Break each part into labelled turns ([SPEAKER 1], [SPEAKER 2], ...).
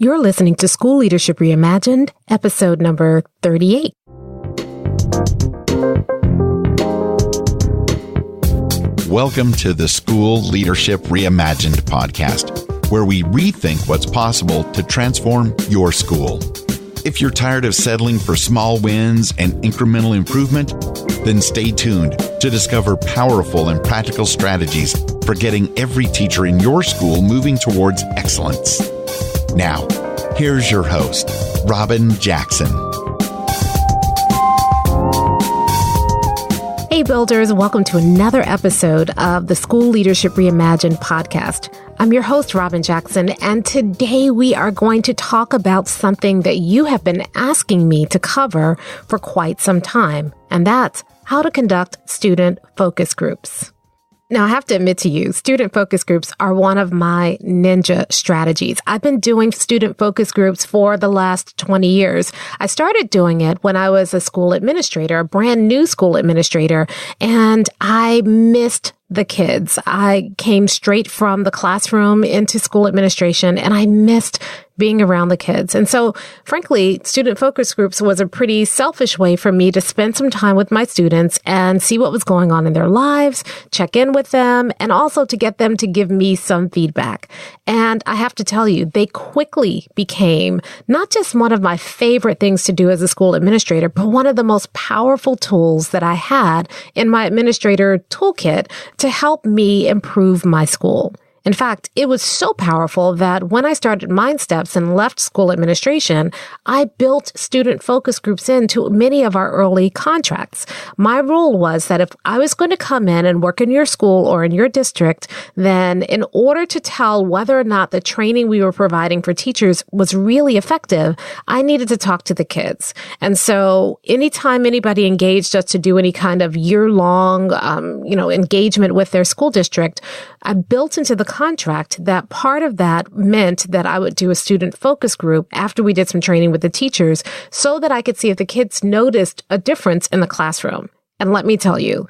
[SPEAKER 1] You're listening to School Leadership Reimagined, episode number 38.
[SPEAKER 2] Welcome to the School Leadership Reimagined podcast, where we rethink what's possible to transform your school. If you're tired of settling for small wins and incremental improvement, then stay tuned to discover powerful and practical strategies for getting every teacher in your school moving towards excellence. Now, here's your host, Robyn Jackson.
[SPEAKER 1] Hey builders, welcome to another episode of the School Leadership Reimagined podcast. I'm your host, Robyn Jackson, and today we are going to talk about something that you have been asking me to cover for quite some time, and that's how to conduct student focus groups. Now, I have to admit to you, student focus groups are one of my ninja strategies. I've been doing student focus groups for the last 20 years. I started doing it when I was a school administrator, a brand new school administrator, and I missed the kids. I came straight from the classroom into school administration, and I missed being around the kids. And so, frankly, student focus groups was a pretty selfish way for me to spend some time with my students and see what was going on in their lives, check in with them, and also to get them to give me some feedback. And I have to tell you, they quickly became not just one of my favorite things to do as a school administrator, but one of the most powerful tools that I had in my administrator toolkit to help me improve my school. In fact, it was so powerful that when I started Mind Steps and left school administration, I built student focus groups into many of our early contracts. My rule was that if I was going to come in and work in your school or in your district, then in order to tell whether or not the training we were providing for teachers was really effective, I needed to talk to the kids. And so anytime anybody engaged us to do any kind of year-long, engagement with their school district, I built into the contract that part of that meant that I would do a student focus group after we did some training with the teachers so that I could see if the kids noticed a difference in the classroom. And let me tell you,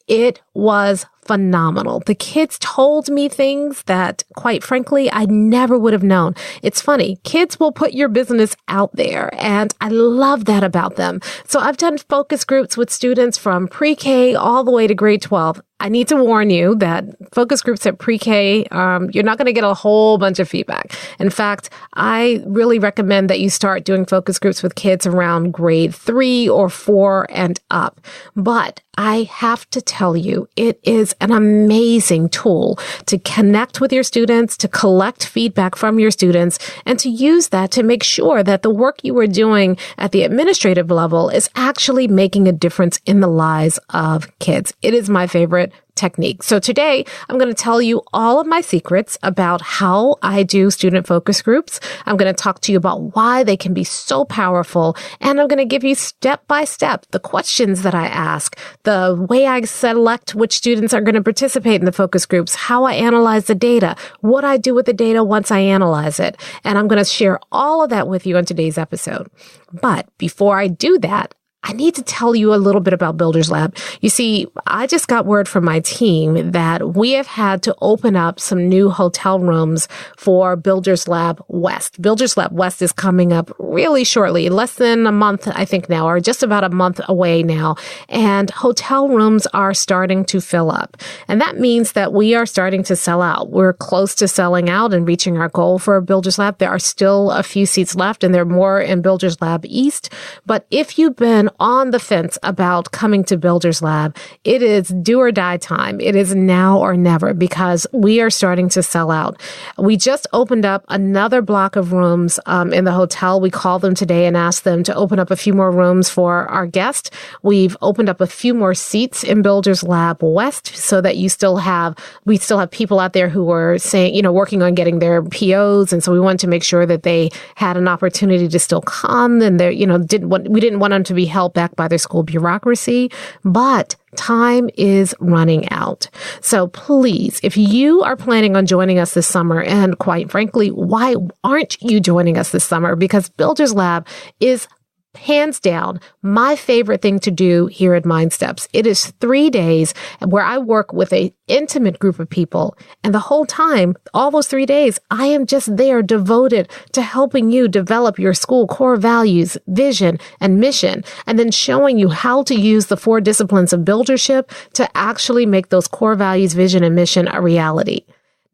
[SPEAKER 1] it was phenomenal. The kids told me things that, quite frankly, I never would have known. It's funny. Kids will put your business out there, and I love that about them. So I've done focus groups with students from pre-K all the way to grade 12. I need to warn you that focus groups at pre-K, you're not going to get a whole bunch of feedback. In fact, I really recommend that you start doing focus groups with kids around grade 3 or 4 and up. But I have to tell you, it is an amazing tool to connect with your students, to collect feedback from your students, and to use that to make sure that the work you are doing at the administrative level is actually making a difference in the lives of kids. It is my favorite technique. So today, I'm going to tell you all of my secrets about how I do student focus groups. I'm going to talk to you about why they can be so powerful. And I'm going to give you step by step the questions that I ask, the way I select which students are going to participate in the focus groups, how I analyze the data, what I do with the data once I analyze it. And I'm going to share all of that with you in today's episode. But before I do that, I need to tell you a little bit about Builders Lab. You see, I just got word from my team that we have had to open up some new hotel rooms for Builders Lab West. Builders Lab West is coming up really shortly, less than a month, I think now, or just about a month away now. And hotel rooms are starting to fill up. And that means that we are starting to sell out. We're close to selling out and reaching our goal for Builders Lab. There are still a few seats left, and there are more in Builders Lab East. But if you've been on the fence about coming to Builders Lab, it is do or die time. It is now or never because we are starting to sell out. We just opened up another block of rooms in the hotel. We called them today and asked them to open up a few more rooms for our guests. We've opened up a few more seats in Builders Lab West so that we still have people out there who are saying, working on getting their POs. And so we wanted to make sure that they had an opportunity to still come, and we didn't want them to be held back by their school bureaucracy, but time is running out. So please, if you are planning on joining us this summer, and quite frankly, why aren't you joining us this summer? Because Builders Lab is hands down, my favorite thing to do here at Mind Steps. It is 3 days where I work with an intimate group of people. And the whole time, all those 3 days, I am just there devoted to helping you develop your school core values, vision, and mission, and then showing you how to use the 4 disciplines of buildership to actually make those core values, vision, and mission a reality.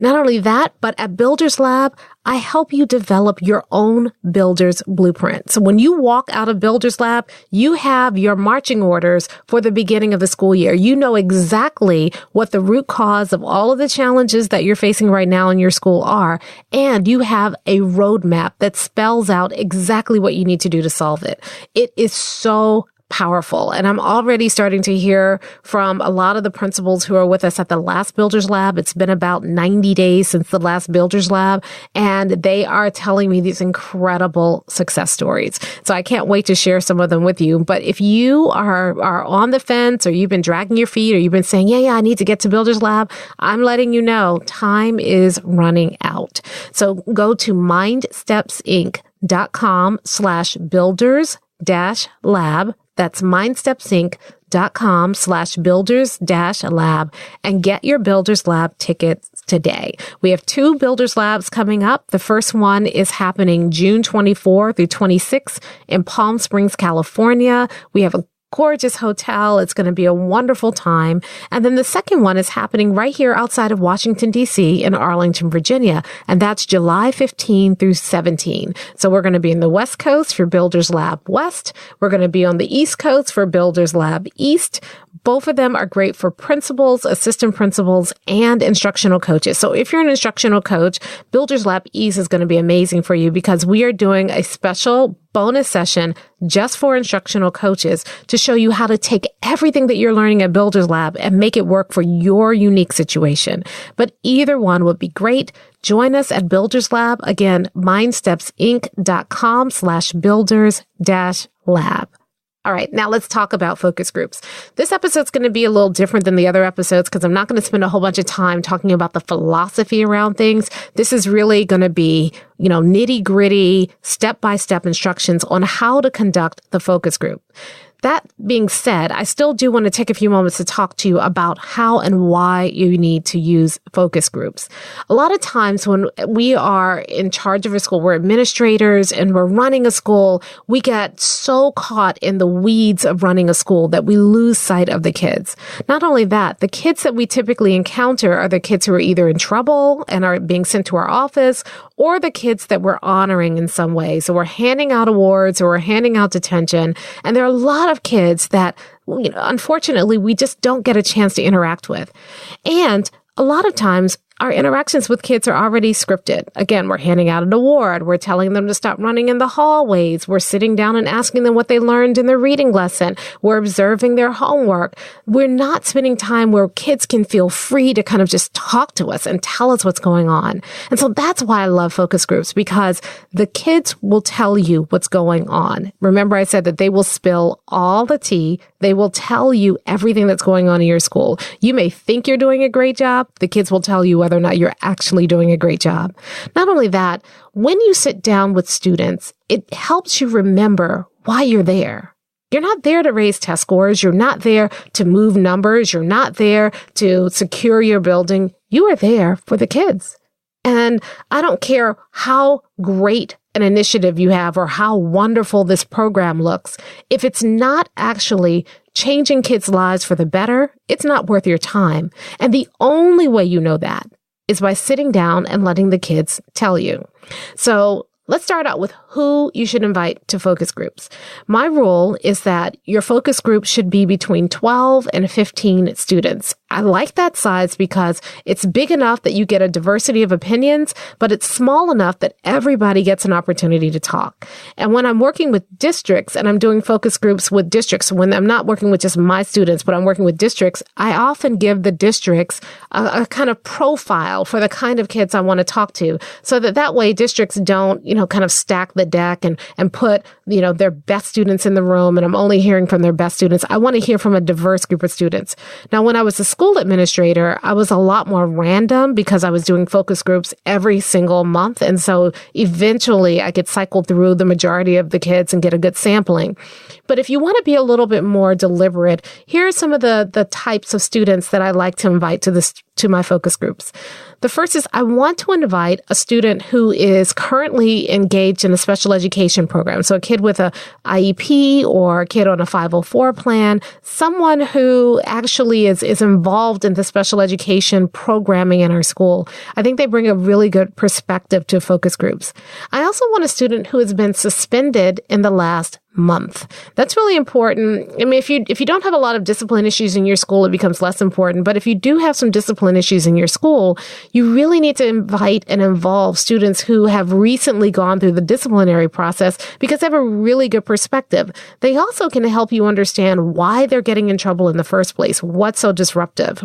[SPEAKER 1] Not only that, but at Builders Lab, I help you develop your own Builder's Blueprint. So when you walk out of Builders Lab, you have your marching orders for the beginning of the school year. You know exactly what the root cause of all of the challenges that you're facing right now in your school are, and you have a roadmap that spells out exactly what you need to do to solve it. It is so powerful. And I'm already starting to hear from a lot of the principals who are with us at the last Builders Lab. It's been about 90 days since the last Builders Lab, and they are telling me these incredible success stories. So I can't wait to share some of them with you. But if you are on the fence, or you've been dragging your feet, or you've been saying, yeah, I need to get to Builders Lab, I'm letting you know time is running out. So go to mindstepsinc.com/builders-lab. That's mindstepsinc.com/builders-lab and get your Builders Lab tickets today. We have 2 Builders Labs coming up. The first one is happening June 24 through 26 in Palm Springs, California. We have a gorgeous hotel. It's going to be a wonderful time. And then the second one is happening right here outside of Washington, D.C. in Arlington, Virginia. And that's July 15 through 17. So we're going to be in the West Coast for Builders Lab West. We're going to be on the East Coast for Builders Lab East. Both of them are great for principals, assistant principals, and instructional coaches. So if you're an instructional coach, Builders Lab East is going to be amazing for you because we are doing a special bonus session just for instructional coaches to show you how to take everything that you're learning at Builders Lab and make it work for your unique situation. But either one would be great. Join us at Builders Lab. Again, mindstepsinc.com/builders-lab. All right, now let's talk about focus groups. This episode's going to be a little different than the other episodes because I'm not going to spend a whole bunch of time talking about the philosophy around things. This is really going to be, nitty-gritty, step-by-step instructions on how to conduct the focus group. That being said, I still do want to take a few moments to talk to you about how and why you need to use focus groups. A lot of times when we are in charge of a school, we're administrators and we're running a school, we get so caught in the weeds of running a school that we lose sight of the kids. Not only that, the kids that we typically encounter are the kids who are either in trouble and are being sent to our office, or the kids that we're honoring in some way. So we're handing out awards or we're handing out detention. And there are a lot of kids that, unfortunately, we just don't get a chance to interact with. And a lot of times, our interactions with kids are already scripted. Again, we're handing out an award. We're telling them to stop running in the hallways. We're sitting down and asking them what they learned in their reading lesson. We're observing their homework. We're not spending time where kids can feel free to kind of just talk to us and tell us what's going on. And so that's why I love focus groups, because the kids will tell you what's going on. Remember, I said that they will spill all the tea. They will tell you everything that's going on in your school. You may think you're doing a great job. The kids will tell you whether or not you're actually doing a great job. Not only that, when you sit down with students, it helps you remember why you're there. You're not there to raise test scores. You're not there to move numbers. You're not there to secure your building. You are there for the kids. And I don't care how great an initiative you have or how wonderful this program looks. If it's not actually changing kids' lives for the better, it's not worth your time. And the only way you know that is by sitting down and letting the kids tell you. So let's start out with who you should invite to focus groups. My rule is that your focus group should be between 12 and 15 students. I like that size because it's big enough that you get a diversity of opinions, but it's small enough that everybody gets an opportunity to talk. And when I'm working with districts and I'm doing focus groups with districts, when I'm not working with just my students, but I'm working with districts, I often give the districts a kind of profile for the kind of kids I want to talk to, so that way districts don't, kind of stack the deck and put, their best students in the room, and I'm only hearing from their best students. I want to hear from a diverse group of students. Now, when I was a school administrator, I was a lot more random because I was doing focus groups every single month. And so eventually I could cycle through the majority of the kids and get a good sampling. But if you want to be a little bit more deliberate, here are some of the types of students that I like to invite to my focus groups. The first is I want to invite a student who is currently engaged in a special education program. So a kid with a IEP or a kid on a 504 plan, someone who actually is involved in the special education programming in our school. I think they bring a really good perspective to focus groups. I also want a student who has been suspended in the last month. That's really important. I mean, if you don't have a lot of discipline issues in your school, it becomes less important. But if you do have some discipline issues in your school, you really need to invite and involve students who have recently gone through the disciplinary process because they have a really good perspective. They also can help you understand why they're getting in trouble in the first place. What's so disruptive?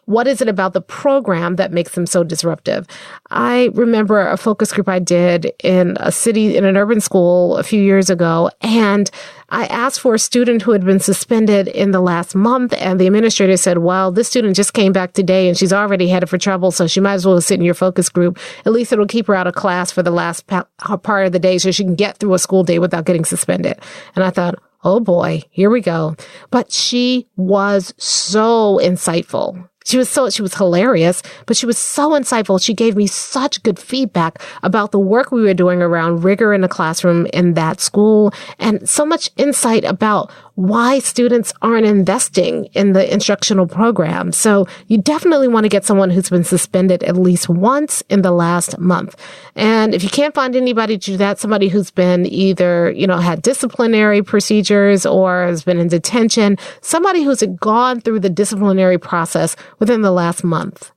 [SPEAKER 1] What is it about the program that makes them so disruptive? I remember a focus group I did in an urban school a few years ago, and I asked for a student who had been suspended in the last month, and the administrator said, well, this student just came back today and she's already headed for trouble, so she might as well sit in your focus group. At least it'll keep her out of class for the last part of the day so she can get through a school day without getting suspended. And I thought, oh boy, here we go. But she was so insightful. She was hilarious, but she was so insightful. She gave me such good feedback about the work we were doing around rigor in the classroom in that school, and so much insight about why students aren't investing in the instructional program. So you definitely want to get someone who's been suspended at least once in the last month. And if you can't find anybody to do that, somebody who's been either, had disciplinary procedures or has been in detention, somebody who's gone through the disciplinary process within the last month.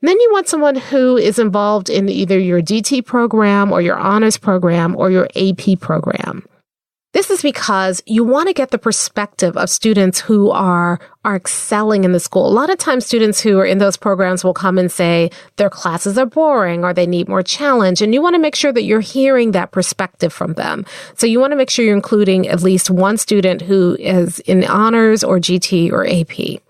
[SPEAKER 1] Then you want someone who is involved in either your DT program or your honors program or your AP program. This is because you want to get the perspective of students who are excelling in the school. A lot of times students who are in those programs will come and say their classes are boring or they need more challenge. And you want to make sure that you're hearing that perspective from them. So you want to make sure you're including at least one student who is in honors or GT or AP.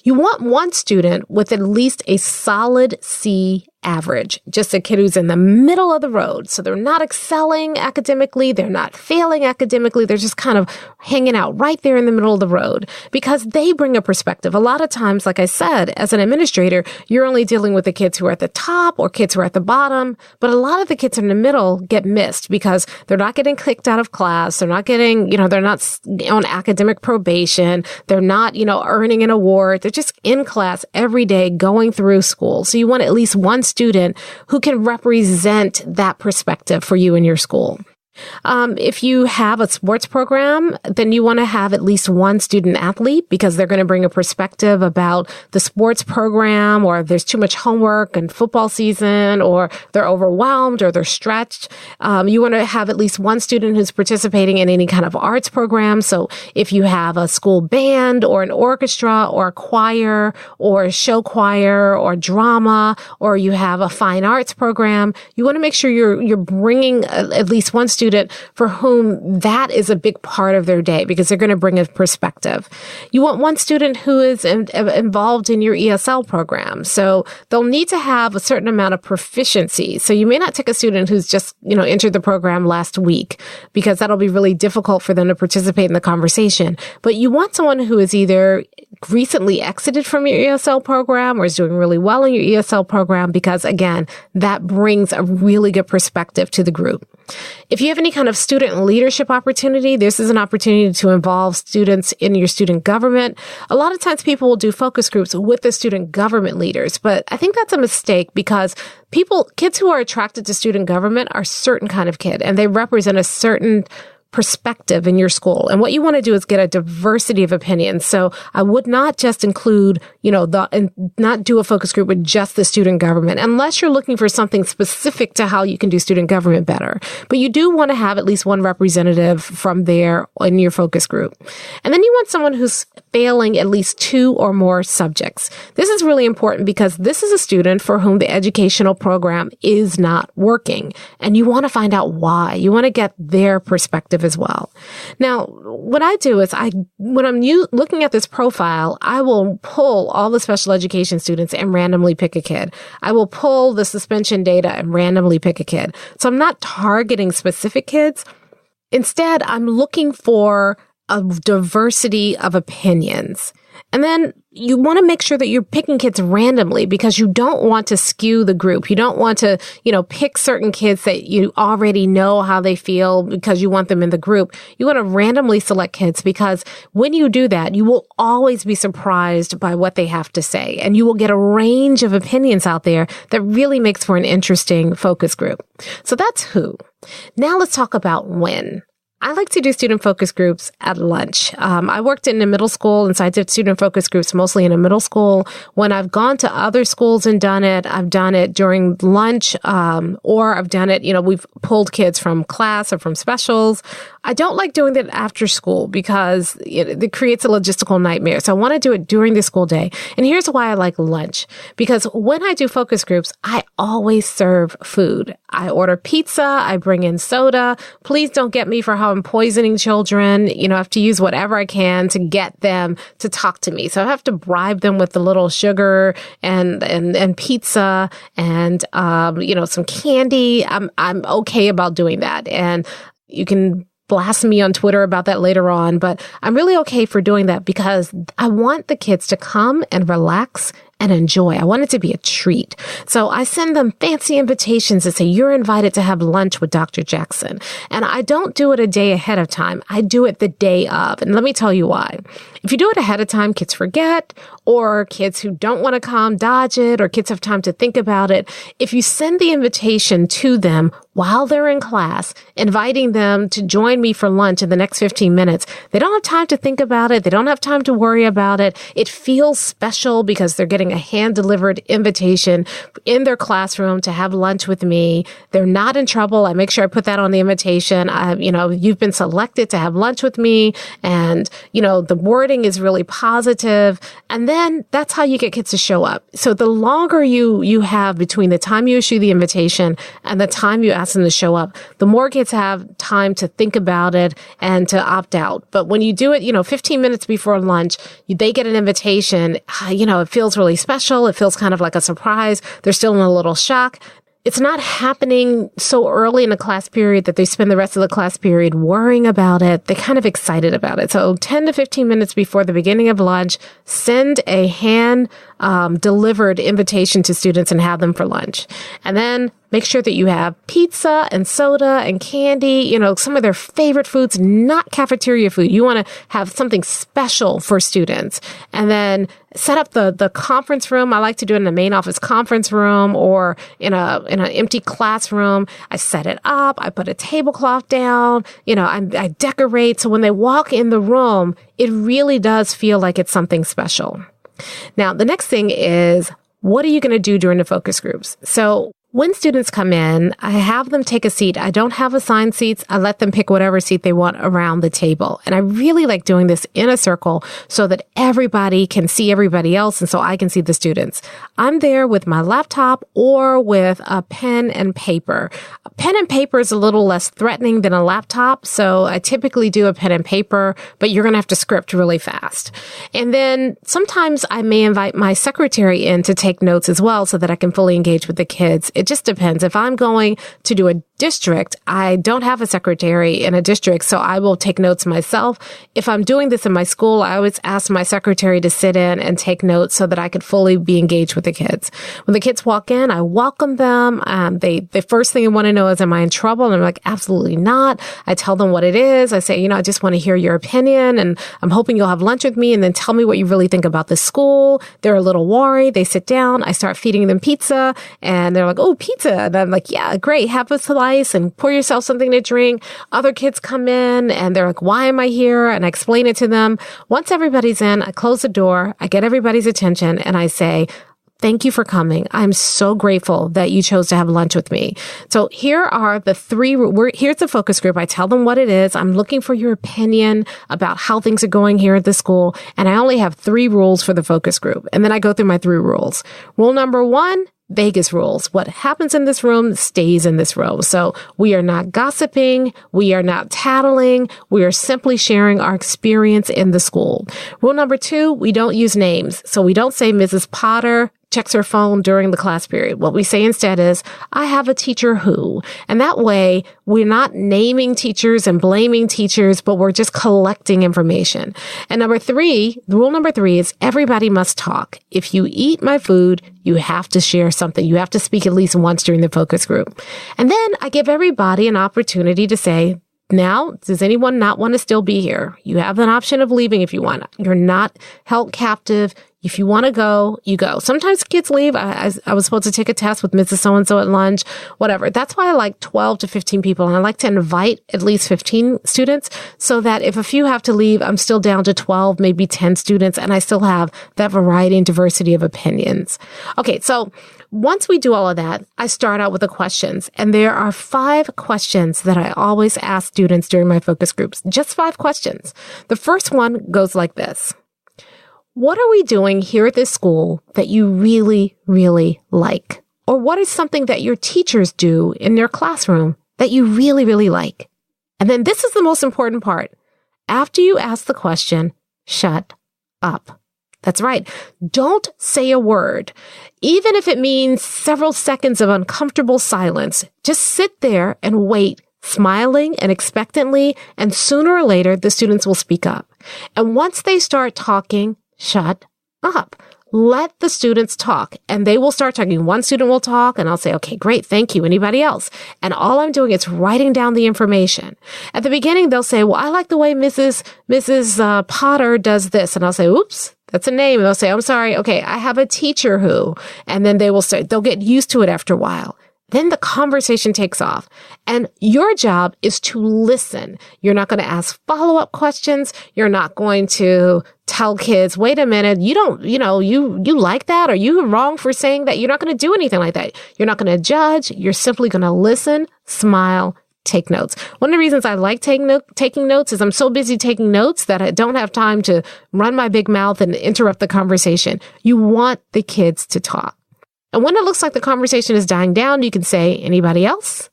[SPEAKER 1] You want one student with at least a solid C average, just a kid who's in the middle of the road. So they're not excelling academically, they're not failing academically, they're just kind of hanging out right there in the middle of the road because they bring a perspective. A lot of times, like I said, as an administrator, you're only dealing with the kids who are at the top or kids who are at the bottom, but a lot of the kids in the middle get missed because they're not getting kicked out of class, they're not getting, they're not on academic probation, they're not, earning an award, they're just in class every day going through school. So you want at least one student who can represent that perspective for you in your school. If you have a sports program, then you want to have at least one student athlete because they're going to bring a perspective about the sports program, or if there's too much homework and football season, or they're overwhelmed or they're stretched. You want to have at least one student who's participating in any kind of arts program. So if you have a school band or an orchestra or a choir or a show choir or drama, or you have a fine arts program, you want to make sure you're bringing at least one student for whom that is a big part of their day because they're going to bring a perspective. You want one student who is involved in your ESL program. So they'll need to have a certain amount of proficiency. So you may not take a student who's just, entered the program last week because that'll be really difficult for them to participate in the conversation. But you want someone who is either recently exited from your ESL program or is doing really well in your ESL program because, again, that brings a really good perspective to the group. If you have any kind of student leadership opportunity, this is an opportunity to involve students in your student government. A lot of times people will do focus groups with the student government leaders, but I think that's a mistake because kids who are attracted to student government are a certain kind of kid and they represent a certain perspective in your school. And what you want to do is get a diversity of opinions. So I would not just include, and not do a focus group with just the student government, unless you're looking for something specific to how you can do student government better. But you do want to have at least one representative from there in your focus group. And then you want someone who's failing at least 2 or more subjects. This is really important because this is a student for whom the educational program is not working. And you want to find out why. You want to get their perspective as well. Now, what I do is when I'm looking at this profile, I will pull all the special education students and randomly pick a kid. I will pull the suspension data and randomly pick a kid. So I'm not targeting specific kids. Instead, I'm looking for a diversity of opinions. And then you want to make sure that you're picking kids randomly because you don't want to skew the group. You don't want to, pick certain kids that you already know how they feel because you want them in the group. You want to randomly select kids because when you do that, you will always be surprised by what they have to say. And you will get a range of opinions out there that really makes for an interesting focus group. So that's who. Now let's talk about when. I like to do student focus groups at lunch. I worked in a middle school, and so I did student focus groups mostly in a middle school. When I've gone to other schools and done it, I've done it during lunch, or I've done it, we've pulled kids from class or from specials. I don't like doing that after school because it creates a logistical nightmare. So I want to do it during the school day. And here's why I like lunch. Because when I do focus groups, I always serve food. I order pizza. I bring in soda. Please don't get me for how I'm poisoning children. I have to use whatever I can to get them to talk to me. So I have to bribe them with a little sugar and pizza and, some candy. I'm okay about doing that. And you can blast me on Twitter about that later on, but I'm really okay for doing that because I want the kids to come and relax and enjoy. I want it to be a treat. So I send them fancy invitations that say, you're invited to have lunch with Dr. Jackson. And I don't do it a day ahead of time. I do it the day of. And let me tell you why. If you do it ahead of time, kids forget, or kids who don't want to come dodge it, or kids have time to think about it. If you send the invitation to them while they're in class, inviting them to join me for lunch in the next 15 minutes, they don't have time to think about it. They don't have time to worry about it. It feels special because they're getting a hand-delivered invitation in their classroom to have lunch with me. They're not in trouble. I make sure I put that on the invitation. You've been selected to have lunch with me, and, the wording is really positive. And then that's how you get kids to show up. So the longer you have between the time you issue the invitation and the time you ask them to show up, the more kids have time to think about it and to opt out. But when you do it, 15 minutes before lunch, they get an invitation, it feels really special. It feels kind of like a surprise. They're still in a little shock. It's not happening so early in the class period that they spend the rest of the class period worrying about it. They're kind of excited about it. So 10 to 15 minutes before the beginning of lunch, send a hand delivered invitation to students and have them for lunch. And then make sure that you have pizza and soda and candy, some of their favorite foods, not cafeteria food. You want to have something special for students. And then set up the conference room. I like to do it in the main office conference room or in an empty classroom. I set it up. I put a tablecloth down. I decorate. So when they walk in the room, it really does feel like it's something special. Now, the next thing is, what are you going to do during the focus groups? So when students come in, I have them take a seat. I don't have assigned seats. I let them pick whatever seat they want around the table. And I really like doing this in a circle so that everybody can see everybody else and so I can see the students. I'm there with my laptop or with a pen and paper. A pen and paper is a little less threatening than a laptop, so I typically do a pen and paper, but you're going to have to script really fast. And then sometimes I may invite my secretary in to take notes as well so that I can fully engage with the kids. It just depends. If I'm going to do a district, I don't have a secretary in a district, so I will take notes myself. If I'm doing this in my school, I always ask my secretary to sit in and take notes so that I could fully be engaged with the kids. When the kids walk in, I welcome them. The first thing they want to know is, am I in trouble? And I'm like, absolutely not. I tell them what it is. I say, I just want to hear your opinion, and I'm hoping you'll have lunch with me, and then tell me what you really think about the school. They're a little worried. They sit down. I start feeding them pizza, and they're like, oh, pizza. And I'm like, yeah, great. Have a slide ice and pour yourself something to drink. Other kids come in and they're like, why am I here? And I explain it to them. Once everybody's in, I close the door, I get everybody's attention, and I say, thank you for coming. I'm so grateful that you chose to have lunch with me. So here are the here's the focus group. I tell them what it is. I'm looking for your opinion about how things are going here at the school. And I only have 3 rules for the focus group. And then I go through my 3 rules. Rule number 1, Vegas rules. What happens in this room stays in this room. So we are not gossiping. We are not tattling. We are simply sharing our experience in the school. Rule number 2, we don't use names. So we don't say Mrs. Potter checks her phone during the class period. What we say instead is, I have a teacher who. And that way, we're not naming teachers and blaming teachers, but we're just collecting information. And rule number 3 is everybody must talk. If you eat my food, you have to share something. You have to speak at least once during the focus group. And then I give everybody an opportunity to say, now, does anyone not want to still be here? You have an option of leaving if you want. You're not held captive. If you want to go, you go. Sometimes kids leave. I was supposed to take a test with Mrs. So-and-so at lunch, whatever. That's why I like 12 to 15 people. And I like to invite at least 15 students so that if a few have to leave, I'm still down to 12, maybe 10 students, and I still have that variety and diversity of opinions. Okay, so once we do all of that, I start out with the questions. And there are 5 questions that I always ask students during my focus groups. Just 5 questions. The first one goes like this. What are we doing here at this school that you really, really like? Or what is something that your teachers do in their classroom that you really, really like? And then this is the most important part. After you ask the question, shut up. That's right. Don't say a word. Even if it means several seconds of uncomfortable silence, just sit there and wait, smiling and expectantly, and sooner or later, the students will speak up. And once they start talking, shut up. Let the students talk, and they will start talking. One student will talk, and I'll say, okay, great, thank you. Anybody else? And all I'm doing is writing down the information. At the beginning, they'll say, well, I like the way Mrs. Potter does this. And I'll say, oops, that's a name. And they'll say, I'm sorry. Okay, I have a teacher who. And then they'll get used to it after a while. Then the conversation takes off, and your job is to listen. You're not going to ask follow-up questions. You're not going to tell kids, wait a minute, you like that? Are you wrong for saying that? You're not going to do anything like that. You're not going to judge. You're simply going to listen, smile, take notes. One of the reasons I like taking notes is I'm so busy taking notes that I don't have time to run my big mouth and interrupt the conversation. You want the kids to talk. And when it looks like the conversation is dying down, you can say, anybody else?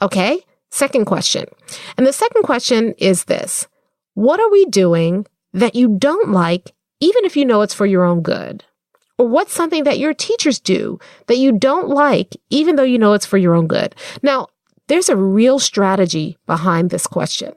[SPEAKER 1] Okay. Second question. And the second question is this. What are we doing that you don't like, even if you know it's for your own good? Or what's something that your teachers do that you don't like, even though you know it's for your own good? Now, there's a real strategy behind this question.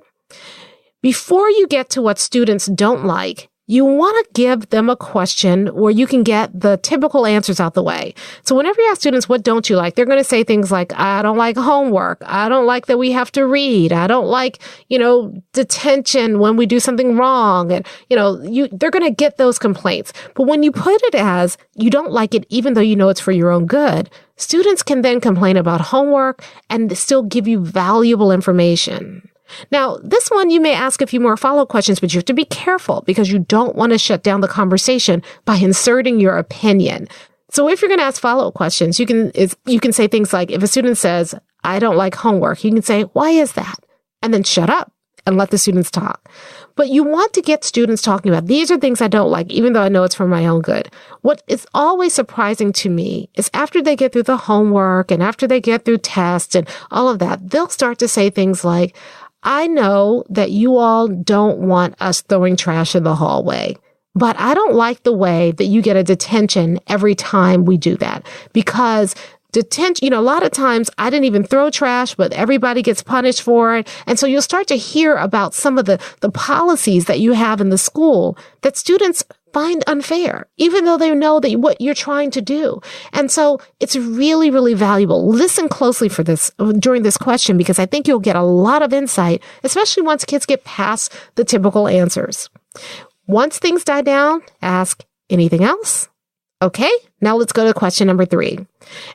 [SPEAKER 1] Before you get to what students don't like, you want to give them a question where you can get the typical answers out the way. So whenever you ask students, what don't you like? They're going to say things like, I don't like homework. I don't like that we have to read. I don't like, detention when we do something wrong. And, they're going to get those complaints. But when you put it as you don't like it, even though you know it's for your own good, students can then complain about homework and still give you valuable information. Now, this one, you may ask a few more follow-up questions, but you have to be careful because you don't want to shut down the conversation by inserting your opinion. So if you're going to ask follow-up questions, you can say things like, if a student says, I don't like homework, you can say, why is that? And then shut up and let the students talk. But you want to get students talking about, these are things I don't like, even though I know it's for my own good. What is always surprising to me is after they get through the homework and after they get through tests and all of that, they'll start to say things like, I know that you all don't want us throwing trash in the hallway, but I don't like the way that you get a detention every time we do that because detention, a lot of times I didn't even throw trash, but everybody gets punished for it. And so you'll start to hear about some of the policies that you have in the school that students find unfair, even though they know that what you're trying to do. And so it's really, really valuable. Listen closely for this during this question, because I think you'll get a lot of insight, especially once kids get past the typical answers. Once things die down, ask anything else? Okay, now let's go to question number 3.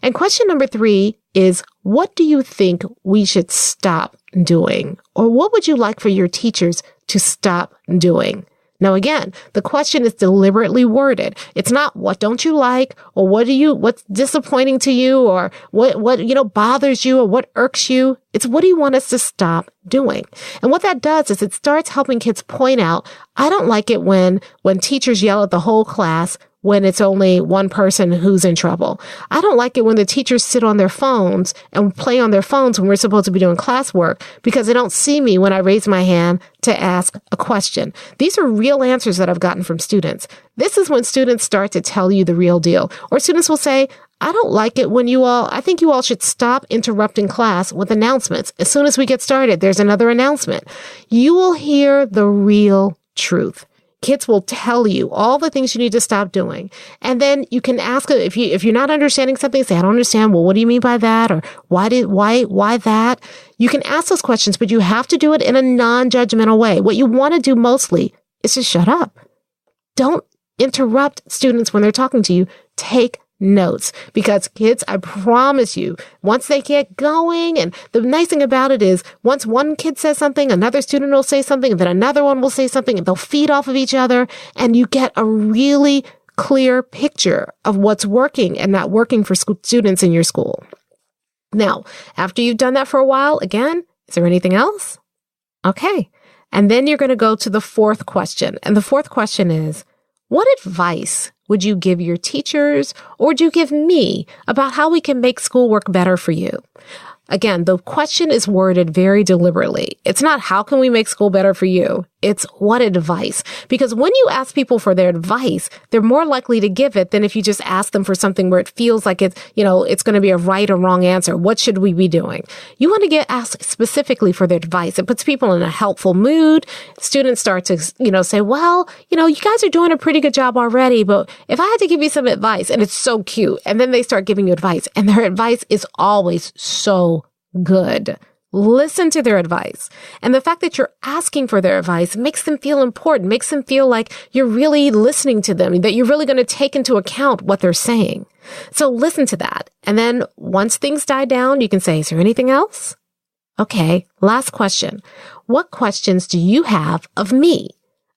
[SPEAKER 1] And question number 3 is, what do you think we should stop doing? Or what would you like for your teachers to stop doing? Now, again, the question is deliberately worded. It's not what don't you like, or what's disappointing to you, or what bothers you, or what irks you. It's what do you want us to stop doing? And what that does is it starts helping kids point out, I don't like it when teachers yell at the whole class when it's only one person who's in trouble. I don't like it when the teachers sit on their phones and play on their phones when we're supposed to be doing classwork because they don't see me when I raise my hand to ask a question. These are real answers that I've gotten from students. This is when students start to tell you the real deal. Or students will say, I don't like it when I think you all should stop interrupting class with announcements. As soon as we get started, there's another announcement. You will hear the real truth. Kids will tell you all the things you need to stop doing. And then you can ask if you're not understanding something, say, I don't understand. Well, what do you mean by that? Or why that? You can ask those questions, but you have to do it in a non-judgmental way. What you want to do mostly is to shut up. Don't interrupt students when they're talking to you. Take notes, because kids, I promise you, once they get going, and the nice thing about it is once one kid says something, another student will say something, and then another one will say something, and they'll feed off of each other, and you get a really clear picture of what's working and not working for students in your school. Now, after you've done that for a while, again, is there anything else? Okay. And then you're going to go to the 4th question. And the 4th question is, what advice would you give your teachers, or would you give me about how we can make schoolwork better for you? Again, the question is worded very deliberately. It's not how can we make school better for you? It's what advice? Because when you ask people for their advice, they're more likely to give it than if you just ask them for something where it feels like it's going to be a right or wrong answer. What should we be doing? You want to get asked specifically for their advice. It puts people in a helpful mood. Students start to, say, well, you guys are doing a pretty good job already, but if I had to give you some advice, and it's so cute, and then they start giving you advice, and their advice is always so good. Listen to their advice. And the fact that you're asking for their advice makes them feel important, makes them feel like you're really listening to them, that you're really going to take into account what they're saying. So listen to that. And then once things die down, you can say, is there anything else? Okay, last question. What questions do you have of me?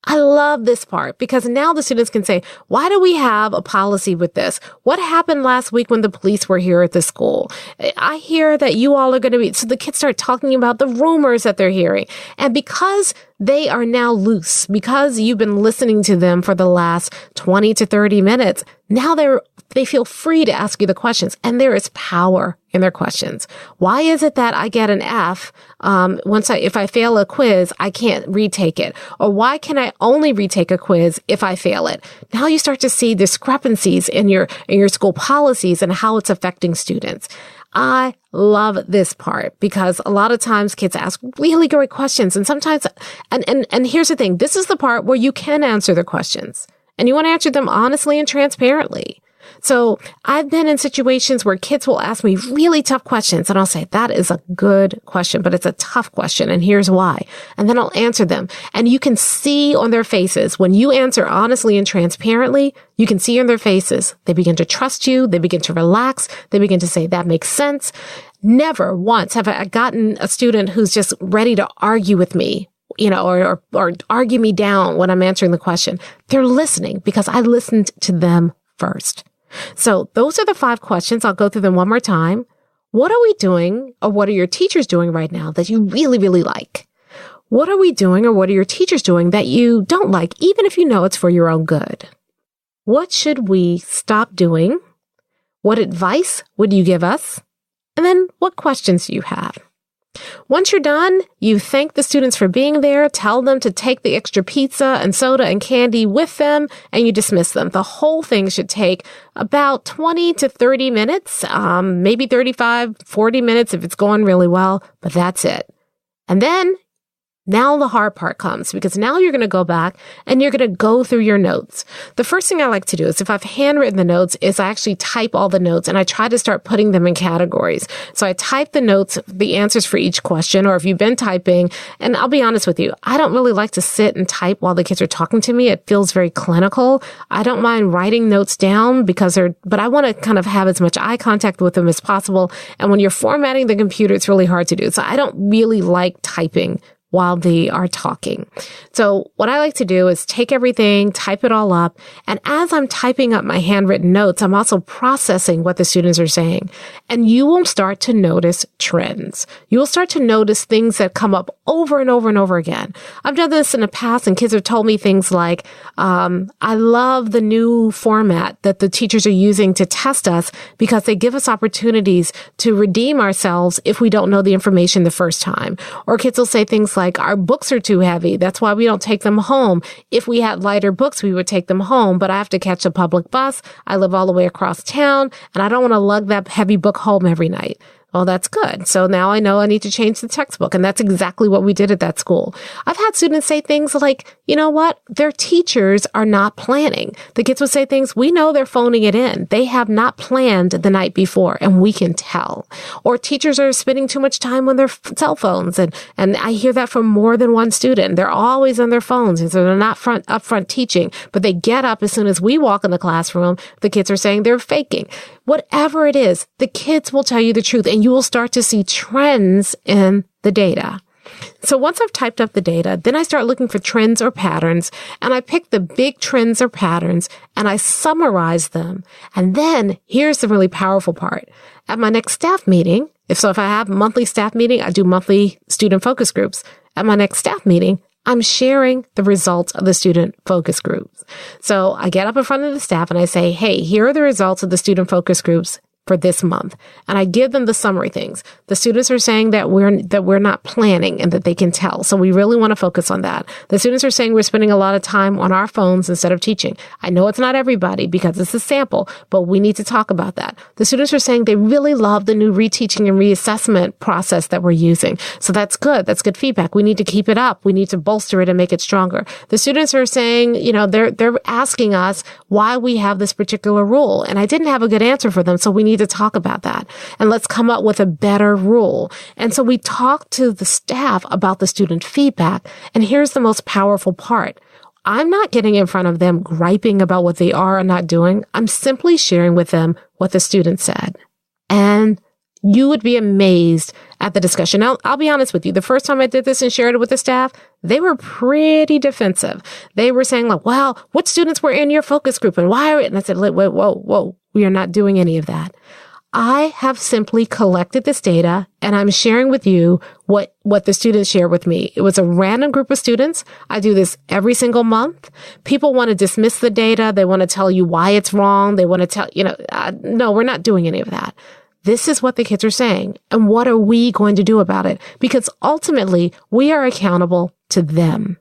[SPEAKER 1] I love this part because now the students can say, why do we have a policy with this? What happened last week when the police were here at the school? I hear that you all are going to be, so the kids start talking about the rumors that they're hearing. And because they are now loose, because you've been listening to them for the last 20 to 30 minutes, now they feel free to ask you the questions, and there is power in their questions. Why is it that I get an F if I fail a quiz, I can't retake it? Or why can I only retake a quiz if I fail it? Now you start to see discrepancies in your school policies and how it's affecting students. I love this part because a lot of times kids ask really great questions, and sometimes, and here's the thing, this is the part where you can answer their questions, and you want to answer them honestly and transparently. So I've been in situations where kids will ask me really tough questions, and I'll say, that is a good question, but it's a tough question, and here's why. And then I'll answer them. And you can see on their faces, when you answer honestly and transparently, you can see on their faces, they begin to trust you, they begin to relax, they begin to say, that makes sense. Never once have I gotten a student who's just ready to argue with me, or argue me down when I'm answering the question. They're listening because I listened to them first. So those are the 5 questions. I'll go through them one more time. What are we doing, or what are your teachers doing right now that you really, really like? What are we doing, or what are your teachers doing that you don't like, even if you know it's for your own good? What should we stop doing? What advice would you give us? And then what questions do you have? Once you're done, you thank the students for being there, tell them to take the extra pizza and soda and candy with them, and you dismiss them. The whole thing should take about 20 to 30 minutes, maybe 35, 40 minutes if it's going really well, but that's it. And then Now the hard part comes, because now you're going to go back and you're going to go through your notes. The first thing I like to do is, if I've handwritten the notes, is I actually type all the notes and I try to start putting them in categories. So I type the notes, the answers for each question, or if you've been typing, and I'll be honest with you, I don't really like to sit and type while the kids are talking to me. It feels very clinical. I don't mind writing notes down but I want to kind of have as much eye contact with them as possible. And when you're formatting the computer, it's really hard to do. So I don't really like typing while they are talking. So what I like to do is take everything, type it all up, and as I'm typing up my handwritten notes, I'm also processing what the students are saying. And you will start to notice trends. You will start to notice things that come up over and over and over again. I've done this in the past, and kids have told me things like, I love the new format that the teachers are using to test us, because they give us opportunities to redeem ourselves if we don't know the information the first time. Or kids will say things like, our books are too heavy. That's why we don't take them home. If we had lighter books, we would take them home, but I have to catch a public bus. I live all the way across town, and I don't want to lug that heavy book home every night. Well, that's good. So now I know I need to change the textbook. And that's exactly what we did at that school. I've had students say things like, you know what? Their teachers are not planning. The kids would say things, we know they're phoning it in. They have not planned the night before, and we can tell. Or teachers are spending too much time on their cell phones. And I hear that from more than one student. They're always on their phones. And so they're not upfront teaching, but they get up as soon as we walk in the classroom. The kids are saying they're faking. Whatever it is, the kids will tell you the truth, and you will start to see trends in the data. So once I've typed up the data, then I start looking for trends or patterns, and I pick the big trends or patterns and I summarize them. And then here's the really powerful part. At my next staff meeting, if I have a monthly staff meeting, I do monthly student focus groups. At my next staff meeting, I'm sharing the results of the student focus groups. So I get up in front of the staff and I say, hey, here are the results of the student focus groups for this month. And I give them the summary things. The students are saying that we're not planning and that they can tell. So we really want to focus on that. The students are saying we're spending a lot of time on our phones instead of teaching. I know it's not everybody because it's a sample, but we need to talk about that. The students are saying they really love the new reteaching and reassessment process that we're using. So that's good. That's good feedback. We need to keep it up. We need to bolster it and make it stronger. The students are saying, they're asking us why we have this particular rule. And I didn't have a good answer for them. So we need to talk about that, and let's come up with a better rule. And so we talk to the staff about the student feedback. And here's the most powerful part. I'm not getting in front of them griping about what they are or not doing. I'm simply sharing with them what the student said. And you would be amazed at the discussion. Now, I'll be honest with you. The first time I did this and shared it with the staff, they were pretty defensive. They were saying like, well, what students were in your focus group and why? And I said, whoa, we are not doing any of that. I have simply collected this data and I'm sharing with you what the students share with me. It was a random group of students. I do this every single month. People want to dismiss the data. They want to tell you why it's wrong. They want to tell, no, we're not doing any of that. This is what the kids are saying. And what are we going to do about it? Because ultimately, we are accountable to them.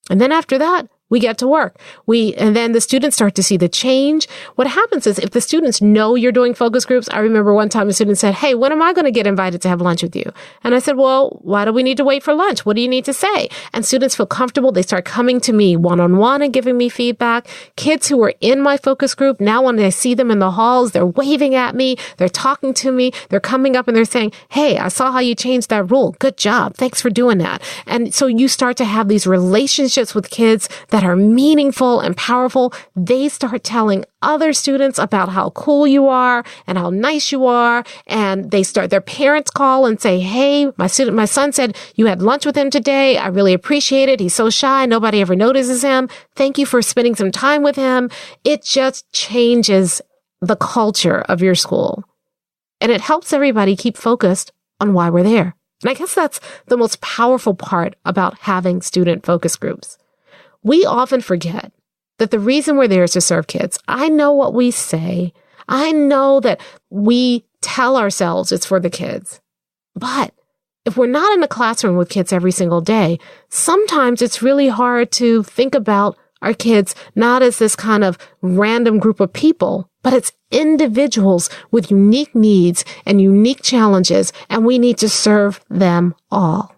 [SPEAKER 1] And then after that, we get to work. And then the students start to see the change. What happens is if the students know you're doing focus groups, I remember one time a student said, hey, when am I going to get invited to have lunch with you? And I said, well, why do we need to wait for lunch? What do you need to say? And students feel comfortable. They start coming to me one-on-one and giving me feedback. Kids who were in my focus group, now when I see them in the halls, they're waving at me. They're talking to me. They're coming up and they're saying, hey, I saw how you changed that rule. Good job. Thanks for doing that. And so you start to have these relationships with kids that are meaningful and powerful. They start telling other students about how cool you are and how nice you are. And their parents call and say, hey, my son said you had lunch with him today. I really appreciate it. He's so shy. Nobody ever notices him. Thank you for spending some time with him. It just changes the culture of your school. And it helps everybody keep focused on why we're there. And I guess that's the most powerful part about having student focus groups. We often forget that the reason we're there is to serve kids. I know what we say. I know that we tell ourselves it's for the kids. But if we're not in a classroom with kids every single day, sometimes it's really hard to think about our kids not as this kind of random group of people, but it's individuals with unique needs and unique challenges, and we need to serve them all.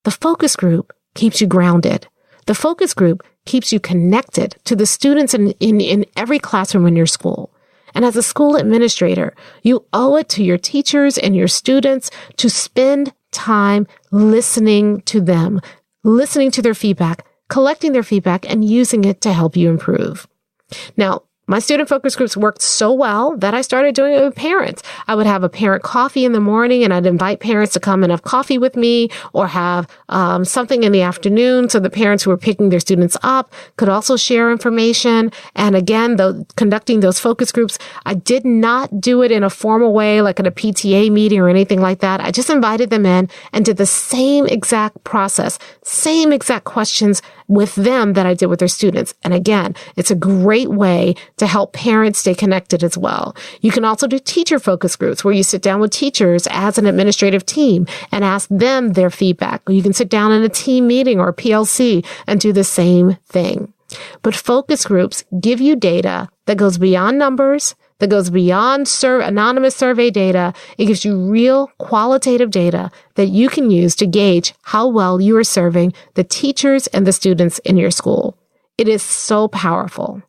[SPEAKER 1] The The focus group keeps you grounded. The focus group keeps you connected to the students in every classroom in your school. And as a school administrator, you owe it to your teachers and your students to spend time listening to them, listening to their feedback, collecting their feedback, and using it to help you improve. Now, my student focus groups worked so well that I started doing it with parents. I would have a parent coffee in the morning, and I'd invite parents to come and have coffee with me, or have something in the afternoon so the parents who were picking their students up could also share information. And again, conducting those focus groups, I did not do it in a formal way like at a PTA meeting or anything like that. I just invited them in and did the same exact process, same exact questions with them that I did with their students. And again, it's a great way to help parents stay connected as well. You can also do teacher focus groups where you sit down with teachers as an administrative team and ask them their feedback. Or you can sit down in a team meeting or a PLC and do the same thing. But focus groups give you data that goes beyond numbers, that goes beyond anonymous survey data. It gives you real qualitative data that you can use to gauge how well you are serving the teachers and the students in your school. It is so powerful.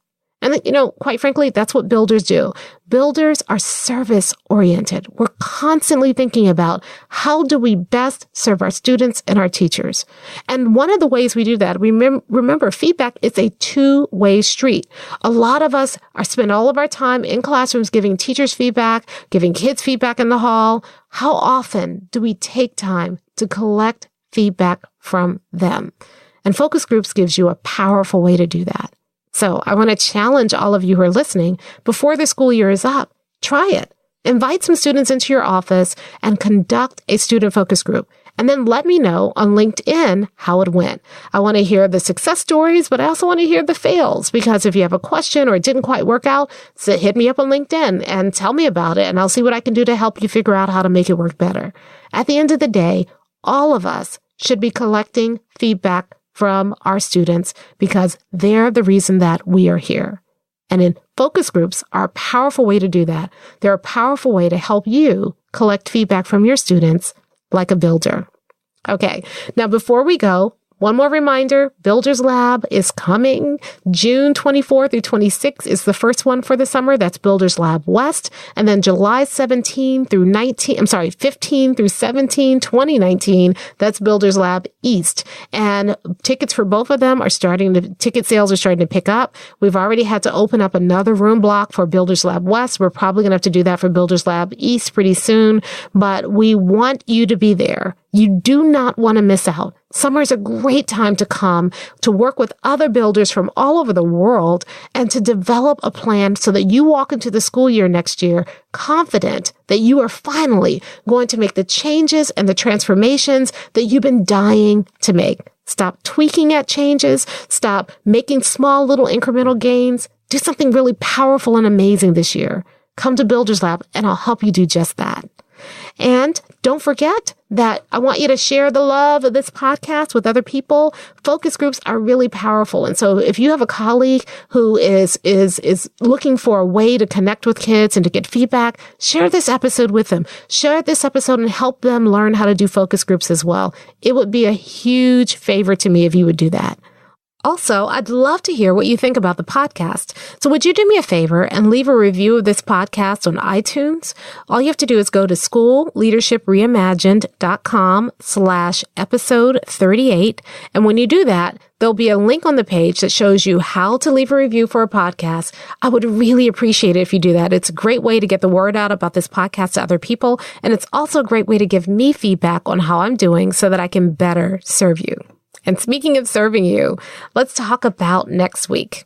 [SPEAKER 1] And, quite frankly, that's what builders do. Builders are service-oriented. We're constantly thinking about how do we best serve our students and our teachers. And one of the ways we do that, remember, feedback is a two-way street. A lot of us spend all of our time in classrooms giving teachers feedback, giving kids feedback in the hall. How often do we take time to collect feedback from them? And focus groups gives you a powerful way to do that. So I want to challenge all of you who are listening before the school year is up. Try it. Invite some students into your office and conduct a student focus group. And then let me know on LinkedIn how it went. I want to hear the success stories, but I also want to hear the fails, because if you have a question or it didn't quite work out, so hit me up on LinkedIn and tell me about it, and I'll see what I can do to help you figure out how to make it work better. At the end of the day, all of us should be collecting feedback from our students because they're the reason that we are here. And in focus groups are a powerful way to do that. They're a powerful way to help you collect feedback from your students like a builder. Okay, now before we go, one more reminder, Builders Lab is coming. June 24 through 26 is the first one for the summer. That's Builders Lab West. And then July 15 through 17, 2019, that's Builders Lab East. And tickets for both of them ticket sales are starting to pick up. We've already had to open up another room block for Builders Lab West. We're probably going to have to do that for Builders Lab East pretty soon, but we want you to be there. You do not want to miss out. Summer is a great time to come to work with other builders from all over the world and to develop a plan so that you walk into the school year next year confident that you are finally going to make the changes and the transformations that you've been dying to make. Stop tweaking at changes. Stop making small little incremental gains. Do something really powerful and amazing this year. Come to Builders Lab and I'll help you do just that. And don't forget that I want you to share the love of this podcast with other people. Focus groups are really powerful. And so if you have a colleague who is looking for a way to connect with kids and to get feedback, share this episode with them. Share this episode and help them learn how to do focus groups as well. It would be a huge favor to me if you would do that. Also, I'd love to hear what you think about the podcast. So would you do me a favor and leave a review of this podcast on iTunes? All you have to do is go to schoolleadershipreimagined.com/episode 38. And when you do that, there'll be a link on the page that shows you how to leave a review for a podcast. I would really appreciate it if you do that. It's a great way to get the word out about this podcast to other people. And it's also a great way to give me feedback on how I'm doing so that I can better serve you. And speaking of serving you, let's talk about next week.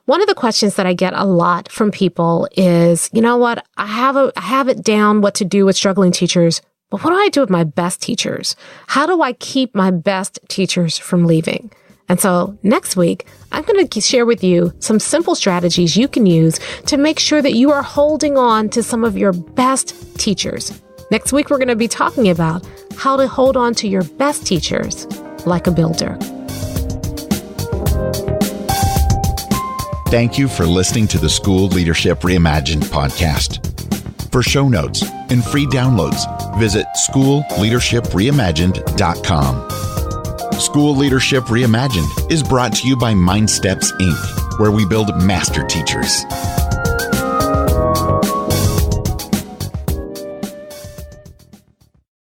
[SPEAKER 1] One of the questions that I get a lot from people is, you know what, I have it down what to do with struggling teachers, but what do I do with my best teachers? How do I keep my best teachers from leaving? And so next week, I'm going to share with you some simple strategies you can use to make sure that you are holding on to some of your best teachers. Next week, we're going to be talking about how to hold on to your best teachers like a builder.
[SPEAKER 2] Thank you for listening to the School Leadership Reimagined podcast. For show notes and free downloads, visit schoolleadershipreimagined.com. School Leadership Reimagined is brought to you by MindSteps, Inc., where we build master teachers.